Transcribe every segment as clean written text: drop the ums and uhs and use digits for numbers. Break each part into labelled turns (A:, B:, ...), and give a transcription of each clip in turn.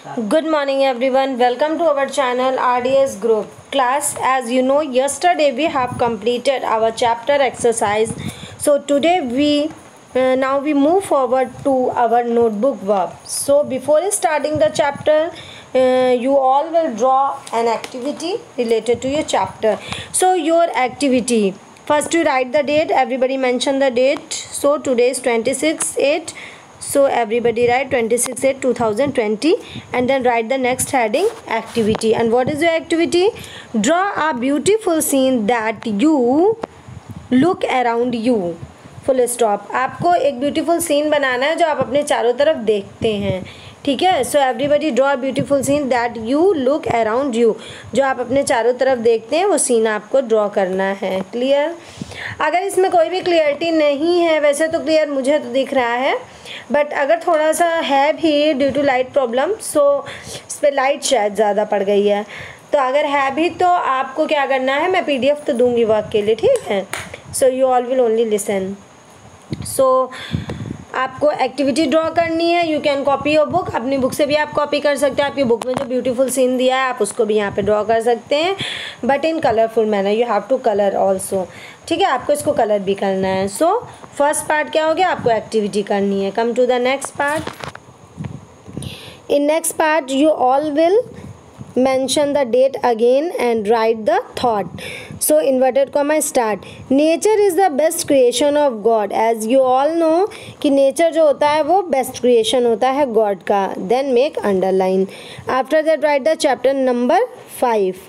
A: Good morning everyone. Welcome to our channel RDS Group. Class, as you know, yesterday we have completed our chapter exercise. So today now we move forward to our notebook verb. So before starting the chapter, you all will draw an activity related to your chapter. So your activity, first you write the date. Everybody mention the date. So today is 26/8. So everybody write 26/8/2020 and then write the next heading activity. And what is your activity? Draw a beautiful scene that you look around you. Full stop. आपको एक beautiful scene बनाना है जो आप अपने चारों तरफ देखते हैं. ठीक है. So everybody draw a beautiful seen that you look around you. जो आप अपने चारों तरफ देखते हैं वो सीन आपको ड्रॉ करना है. क्लियर? अगर इसमें कोई भी क्लियरिटी नहीं है, वैसे तो क्लियर मुझे तो दिख रहा है, बट अगर थोड़ा सा है भी ड्यू टू लाइट प्रॉब्लम, सो इस पर लाइट शायद ज़्यादा पड़ गई है, तो अगर है भी तो आपको क्या करना है, मैं PDF तो दूंगी वर्क के लिए. ठीक है. So you all will only listen. So आपको एक्टिविटी ड्रॉ करनी है. You can copy your book. अपनी बुक से भी आप कॉपी कर सकते हैं. आपकी बुक में जो ब्यूटीफुल सीन दिया है आप उसको भी यहाँ पे ड्रॉ कर सकते हैं, but in colourful manner. You have to colour also. ठीक है. आपको इसको कलर भी करना है. सो फर्स्ट पार्ट क्या हो गया, आपको एक्टिविटी करनी है. Come to the next part. In next part you all will mention the date again and write the thought. So inverted comma start. Nature is the best creation of God. As you all know कि nature जो होता है वो best creation होता है God का. Then make underline. After that write the chapter number 5.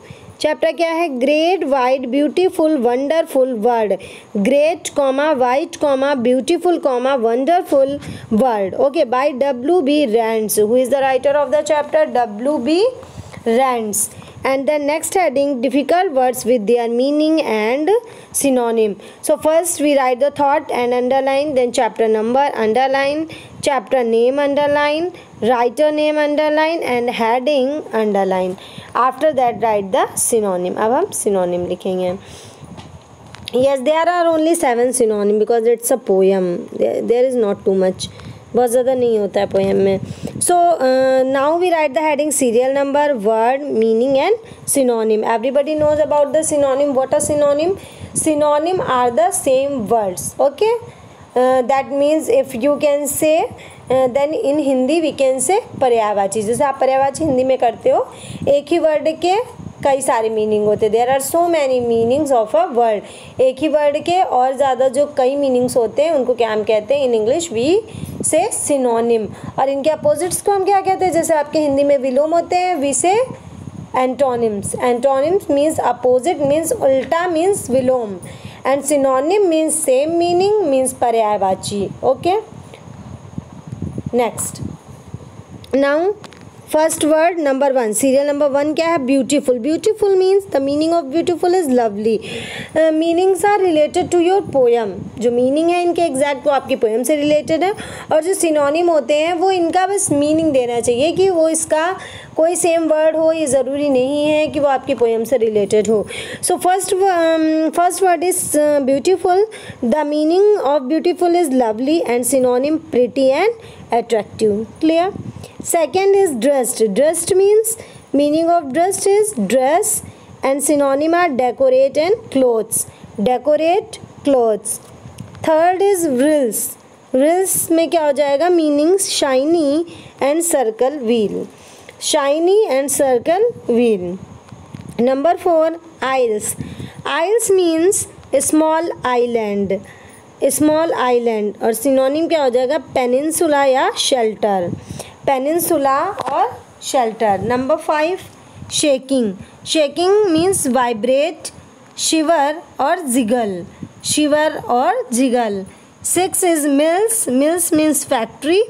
A: Chapter क्या है? Great wide beautiful wonderful world. Great comma wide comma beautiful comma wonderful world. Okay. By W.B. Randz. Who is the writer of the chapter? W.B. Randz. And the next heading, difficult words with their meaning and synonym. So first we write the thought and underline, then chapter number underline, chapter name underline, writer name underline and heading underline. After that write the synonym. अब हम synonym लिखेंगे. Yes, there are only 7 synonym because it's a poem. There is not too much. बहुत ज़्यादा नहीं होता है poem में. So now we write the heading serial number, word, meaning and synonym. Everybody knows about the synonym. What are synonym? Synonym are the same words. Okay. That means if you can say then in Hindi we can say पर्यायवाची. जैसे आप पर्यायवाची हिंदी में करते हो, एक ही word के कई सारे मीनिंग होते. There are so many meanings of a word. एक ही वर्ड के और ज़्यादा जो कई मीनिंग्स होते हैं उनको क्या हम कहते हैं? इन इंग्लिश वी से सिनोनिम. और इनके अपोजिट्स को हम क्या कहते हैं? जैसे आपके हिंदी में विलोम होते हैं, we say antonyms. Antonyms means opposite, means उल्टा, मीन्स विलोम. And synonym means same meaning, means पर्यायवाची. Okay. Next. Now first word number 1. Serial number 1 क्या है? Beautiful. Beautiful means the meaning of beautiful is lovely. Meanings are related to your poem. जो meaning है इनके exact वो आपकी poem से related है, और जो सिनोनिम होते हैं वो इनका बस मीनिंग देना चाहिए कि वो इसका कोई सेम वर्ड हो. ये ज़रूरी नहीं है कि वो आपकी पोएम से रिलेटेड हो. So first word is beautiful. The meaning of beautiful is lovely and synonym pretty and attractive. Clear? Second is dressed. Dressed means meaning of dressed is dress and synonym are decorate and clothes. Decorate, clothes. Third is reels. Reels में क्या हो जाएगा? Meanings shiny and circle wheel. Shiny and circle wheel. Number 4, isles. Isles means small island. Small island और synonym क्या हो जाएगा? Peninsula या shelter. Peninsula और shelter. Number 5, shaking. Shaking means vibrate, shiver और जिगल. शिवर और jiggle. 6 is mills. Mills means factory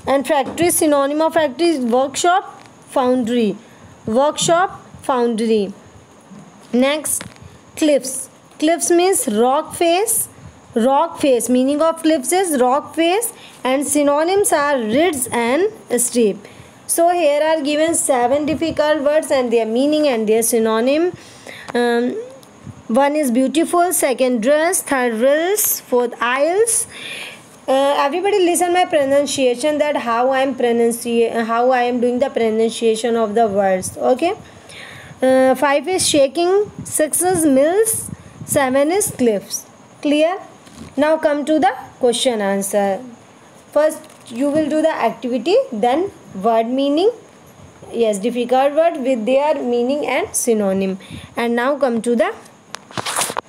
A: and factory synonym of factory is workshop, foundry. Workshop, foundry. Next, cliffs. Cliffs means rock face. Rock face. Meaning of cliffs is rock face and synonyms are ridge and steep. So here are given 7 difficult words and their meaning and their synonym. 1 is beautiful, 2nd dress, 3rd reels, 4th isles, everybody listen my pronunciation, that how I am doing the pronunciation of the words. Okay. 5 is shaking, 6 is mills, 7 is cliffs. Clear? Now come to the question answer. First you will do the activity, then word meaning, yes, difficult word with their meaning and synonym, and now come to the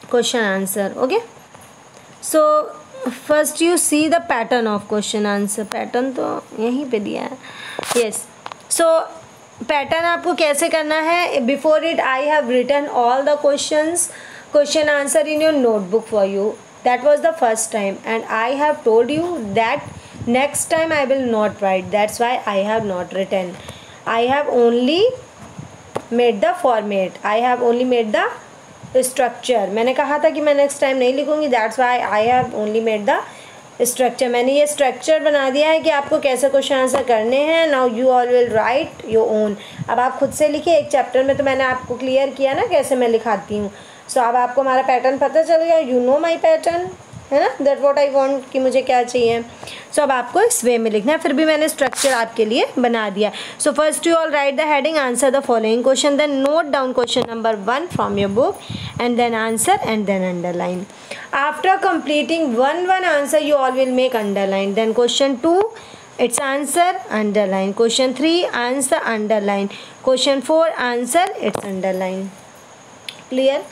A: question answer. Okay, so first you see the pattern of question answer. Pattern तो यहीं पे दिया है. yes, so pattern आपको कैसे करना है? Before it I have written all the question answer in your notebook for you. That was the first time, and I have told you that next time I will not write. That's why I have not written. I have only made the format. I have only made the structure. मैंने कहा था कि मैं next time नहीं लिखूँगी. That's why I have only made the structure. मैंने ये structure बना दिया है कि आपको कैसे क्वेश्चन आंसर करने हैं. Now you all will write your own. अब आप खुद से लिखिए. एक चैप्टर में तो मैंने आपको क्लियर किया ना कैसे मैं लिखाती हूँ. सो अब आपको हमारा पैटर्न पता चल गया. यू नो माई पैटर्न, है ना. दैट व्हाट आई वांट कि मुझे क्या चाहिए. सो अब आपको इस वे में लिखना है. फिर भी मैंने स्ट्रक्चर आपके लिए बना दिया. So first you all write the heading, answer the following question, then note down question number 1 from your book, and then answer and then underline. After completing one answer you all will make underline. Then question 2 its answer, underline. Question 3 answer, underline. Question 4 answer, its underline. Clear?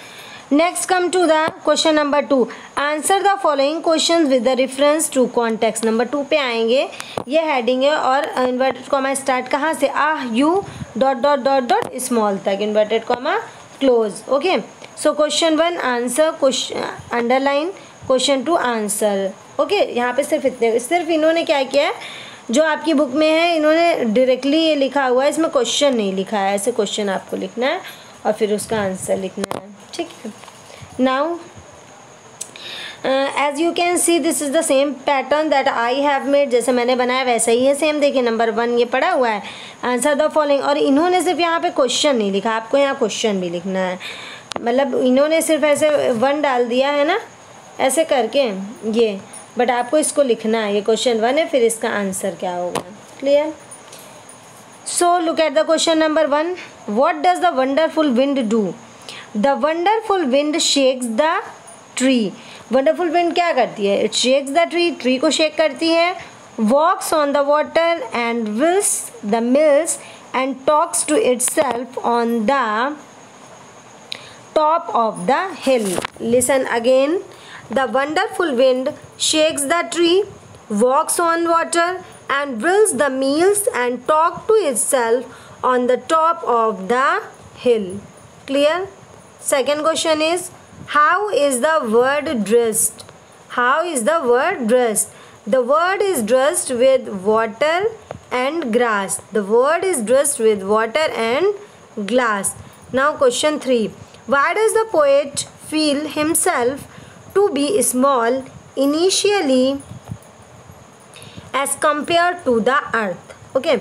A: Next come to the question number 2. Answer the following questions with the reference to context. Number 2 पे आएंगे. ये heading है और inverted comma start कहाँ से? U dot dot dot dot small तक, inverted comma close. Okay. So question 1 answer, question underline. Question 2 answer. Okay, यहाँ पे सिर्फ इन्होंने क्या किया है, जो आपकी बुक में है इन्होंने डायरेक्टली ये लिखा हुआ है, इसमें क्वेश्चन नहीं लिखा है. ऐसे क्वेश्चन आपको लिखना है और फिर उसका आंसर लिखना है. ठीक है. Now as you can see this is the same pattern that I have made. जैसे मैंने बनाया वैसा ही है सेम. देखिए नंबर 1 ये पड़ा हुआ है, आंसर द फॉलोइंग. और इन्होंने सिर्फ यहाँ पे क्वेश्चन नहीं लिखा, आपको यहाँ क्वेश्चन भी लिखना है. मतलब इन्होंने सिर्फ ऐसे 1 डाल दिया है ना ऐसे करके ये, बट आपको इसको लिखना है. ये क्वेश्चन 1 है, फिर इसका आंसर क्या होगा. Clear? So look at the question number 1. What does the wonderful wind do? The wonderful wind shakes the tree. Wonderful wind क्या करती है? It shakes the tree, tree को शेक करती है. Walks on the water and whirls the mills and talks to itself on the top of the hill. Listen again. The wonderful wind shakes the tree, walks on water and whirls the mills and talks to itself on the top of the hill. Clear? Second question is, how is the word dressed? How is the word dressed? The word is dressed with water and grass. The word is dressed with water and glass. Now question 3. Why does the poet feel himself to be small initially as compared to the earth? Okay.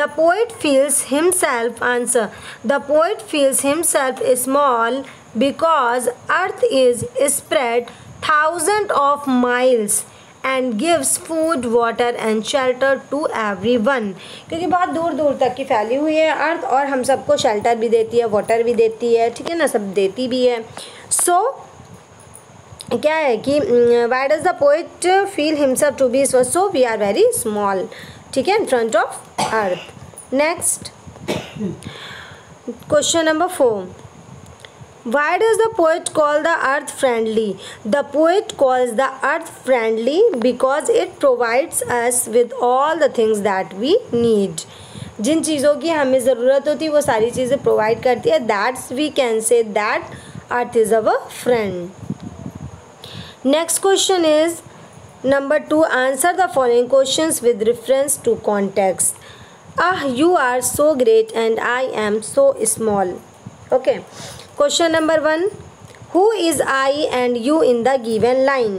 A: The poet feels himself, answer. The poet feels himself small because earth is spread thousands of miles and gives food, water and shelter to everyone. क्योंकि बहुत दूर दूर तक की फैली हुई है अर्थ और हम सबको शेल्टर भी देती है, वाटर भी देती है. ठीक है ना, सब देती भी है. सो क्या है कि why does the poet feel himself to be so we are very small. ठीक है, in front of earth. Next question number 4. Why does the poet call the earth friendly? The poet calls the earth friendly because it provides us with all the things that we need. जिन चीज़ों की हमें ज़रूरत होती है वो सारी चीज़ें provide करती है. That's we can say that earth is our friend. Next question is number 2. Answer the following questions with reference to context. You are so great and I am so small. Okay. Question number 1. Who is I and you in the given line?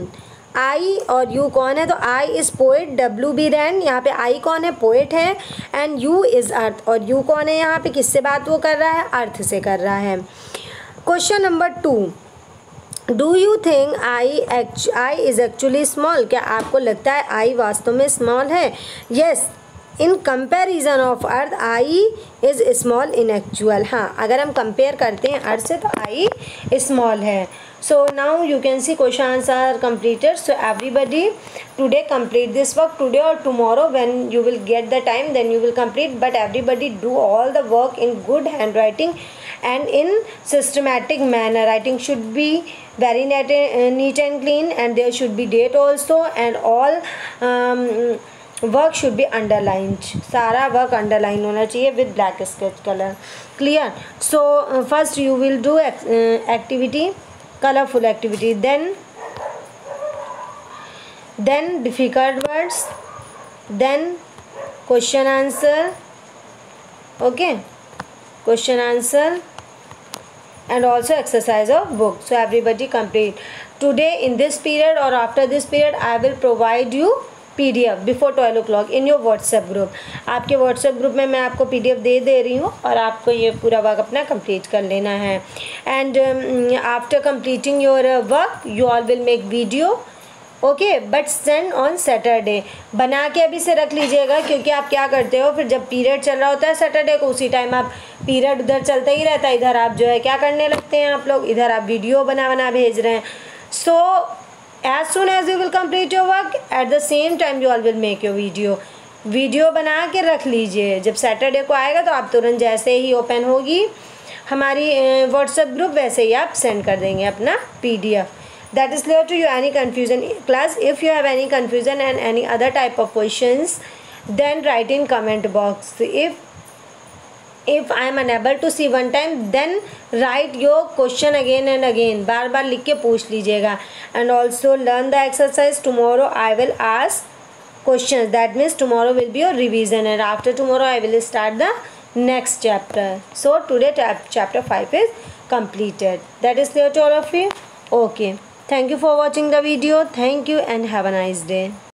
A: I और you कौन है? तो I is poet, W B Rand. यहाँ पे I कौन है? Poet है. and you is earth. और you कौन है? यहाँ पे किससे बात वो कर रहा है? अर्थ से कर रहा है. Question number 2. Do you think I is actually small? क्या आपको लगता है आई वास्तव में स्मॉल है? Yes, in comparison of earth I is small in actual. हाँ, अगर हम कंपेयर करते हैं अर्थ से तो आई स्मॉल है। So now you can see questions are completed. So everybody today complete this work today or tomorrow when you will get the time, then you will complete. But everybody do all the work in good handwriting and in systematic manner. Writing should be very neat and clean, and there should be date also, and all work should be underlined. सारा work underline होना चाहिए with black sketch colour. Clear? So first you will do activity, colorful activity, then difficult words, then question answer. Okay, question answer and also exercise of book. So everybody complete today in this period or after this period. I will provide you PDF before 12 o'clock in your WhatsApp group. आपके WhatsApp group में मैं आपको PDF दे रही हूँ और आपको ये पूरा वर्क अपना कंप्लीट कर लेना है। And after completing your work you all will make video, okay, but send on Saturday. बना के अभी से रख लीजिएगा, क्योंकि आप क्या करते हो फिर जब पीरियड चल रहा होता है सैटरडे को, उसी टाइम आप पीरियड उधर चलता ही रहता है, इधर आप जो है क्या करने लगते हैं आप लोग, इधर आप वीडियो बना भेज रहे हैं। सो as soon as you will complete your work, at the same time you all will make your video बना के रख लीजिए। जब सैटरडे को आएगा तो आप तुरंत जैसे ही ओपन होगी हमारी व्हाट्सएप ग्रुप वैसे ही आप सेंड कर देंगे अपना PDF। That is clear to you? Any confusion class? If you have any confusion and any other type of questions then write in comment box. if I am unable to see one time, then write your question again and again, बार बार लिख के पूछ लीजिएगा। and also learn the exercise. Tomorrow I will ask questions, that means tomorrow will be your revision, and after tomorrow I will start the next chapter. So today chapter 5 is completed. That is clear to all of you? Okay, thank you for watching the video. Thank you and have a nice day.